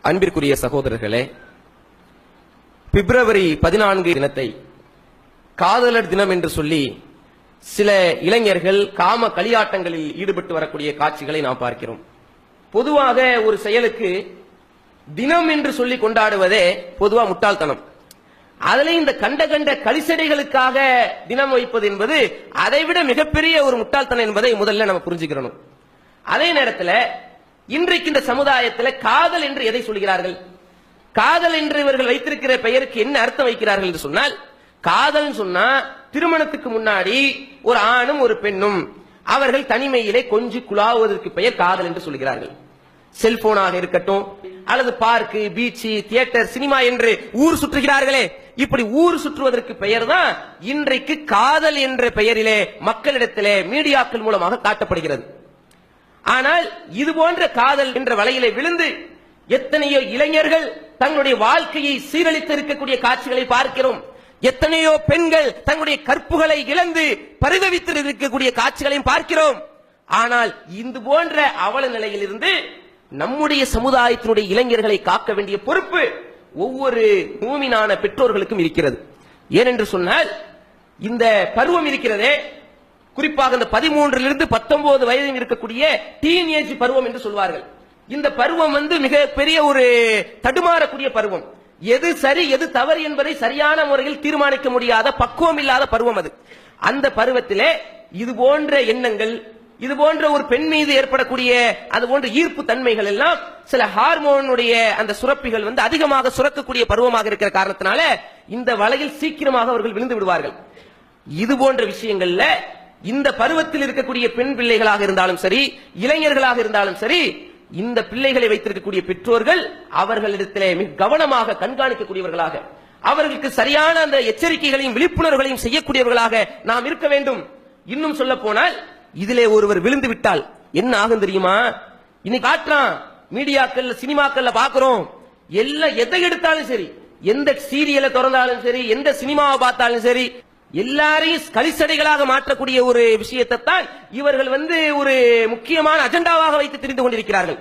அன்பிற்குரிய சகோதரர்களே, பிப்ரவரி 14 தினத்தை காதலர் தினம் என்று சொல்லி சில இளைஞர்கள் காம களியாட்டங்களில் ஈடுபட்டு வரக்கூடிய காட்சிகளை நாம் பார்க்கிறோம். பொதுவாக ஒரு செயலுக்கு தினம் என்று சொல்லி கொண்டாடுவதே பொதுவா முட்டாள்தனம். அதுல இந்த கண்ட கலிசடைகளுக்காக தினம் வைப்பது என்பது அதைவிட மிகப்பெரிய ஒரு முட்டாள்தனம் என்பதை முதல்ல நம்ம புரிஞ்சுக்கிறோம். அதே நேரத்தில் இன்றைக்கு இந்த சமுதாயத்தில் காதல் என்று எதை சொல்கிறார்கள்? காதல் என்று இவர்கள் வைத்திருக்கிற பெயருக்கு என்ன அர்த்தம் வைக்கிறார்கள் என்று சொன்னால், காதல் சொன்னா திருமணத்துக்கு முன்னாடி ஒரு ஆணும் ஒரு பெண்ணும் அவர்கள் தனிமையிலே கொஞ்சி குழாவுவதற்கு பெயர் காதல் என்று சொல்கிறார்கள். செல்போனாக இருக்கட்டும், அல்லது பார்க்கு, பீச், தியேட்டர், சினிமா என்று ஊர் சுற்றுகிறார்களே, இப்படி ஊர் சுற்றுவதற்கு பெயர் தான் இன்றைக்கு காதல் என்ற பெயரிலே மக்களிடத்திலே மீடியாக்கள் மூலமாக காட்டப்படுகிறது. ஆனால் இது போன்ற காதல் என்ற வலையிலே விழுந்து எத்தனையோ இளைஞர்கள் தங்களுடைய வாழ்க்கையை சீரழித்து இருக்கக்கூடிய காட்சிகளை பார்க்கிறோம். எத்தனையோ பெண்கள் தங்களுடைய கற்புகளை இழந்து பரிதவித்து இருக்கக்கூடிய காட்சிகளையும் பார்க்கிறோம். ஆனால் இது போன்ற அவல நிலையில் இருந்து நம்முடைய சமுதாயத்தினுடைய இளைஞர்களை காக்க வேண்டிய பொறுப்பு ஒவ்வொரு மூமினான பெற்றோர்களுக்கும் இருக்கிறது. ஏனென்று சொன்னால், இந்த பருவம் இருக்கிறதே, குறிப்பாக இந்த 13 to 19 வயதில் இருக்கக்கூடிய டீனேஜ் பருவம் என்று சொல்வார்கள். இந்த பருவம் மிக பெரிய ஒரு தடுமாறக்கூடிய பருவம். எது சரி எது தவறு என்பதை சரியான முறையில் தீர்மானிக்க முடியாத பக்குவம் இல்லாத பருவம் அது. அந்த பருவத்திலே இது போன்ற எண்ணங்கள், இது போன்ற ஒரு பெண் மீது ஏற்படக்கூடிய அது போன்ற ஈர்ப்பு தன்மைகள் எல்லாம் சில ஹார்மோனுடைய அந்த சுரப்பிகள் அதிகமாக சுரக்கக்கூடிய பருவமாக இருக்கிற காரணத்தினால இந்த வலையில் சீக்கிரமாக அவர்கள் விழுந்து விடுவார்கள். இது போன்ற விஷயங்கள்ல இந்த பருவத்தில் இருக்கக்கூடிய பெண் பிள்ளைகளாக இருந்தாலும் சரி, இளைஞர்களாக இருந்தாலும் சரி, இந்த பிள்ளைகளை வைத்திருக்கக்கூடிய பெற்றோர்கள் அவர்களிடத்திலே மிக கவனமாக கண்காணிக்கக்கூடியவர்களாக, அவர்களுக்கு சரியான அந்த எச்சரிக்கைகளையும் விழிப்புணர்வுகளையும் செய்யக்கூடியவர்களாக நாம் இருக்க வேண்டும். இன்னும் சொல்ல போனால், இதிலே ஒருவர் விழுந்து விட்டால் என்ன ஆகும் தெரியுமா? இன்னைக்கு காட்டுறான், மீடியாக்கள், சினிமாக்கள்ல பாக்குறோம், எல்லாம் எதை எடுத்தாலும் சரி, எந்த சீரியலை திறந்தாலும் சரி, எந்த சினிமாவை பார்த்தாலும் சரி, எல்லாரையும் கலிசடைகளாக மாற்றக்கூடிய ஒரு விஷயத்தை தான் இவர்கள் ஒரு முக்கியமான அஜெண்டாவாக வைத்து தெரிந்து கொண்டிருக்கிறார்கள்.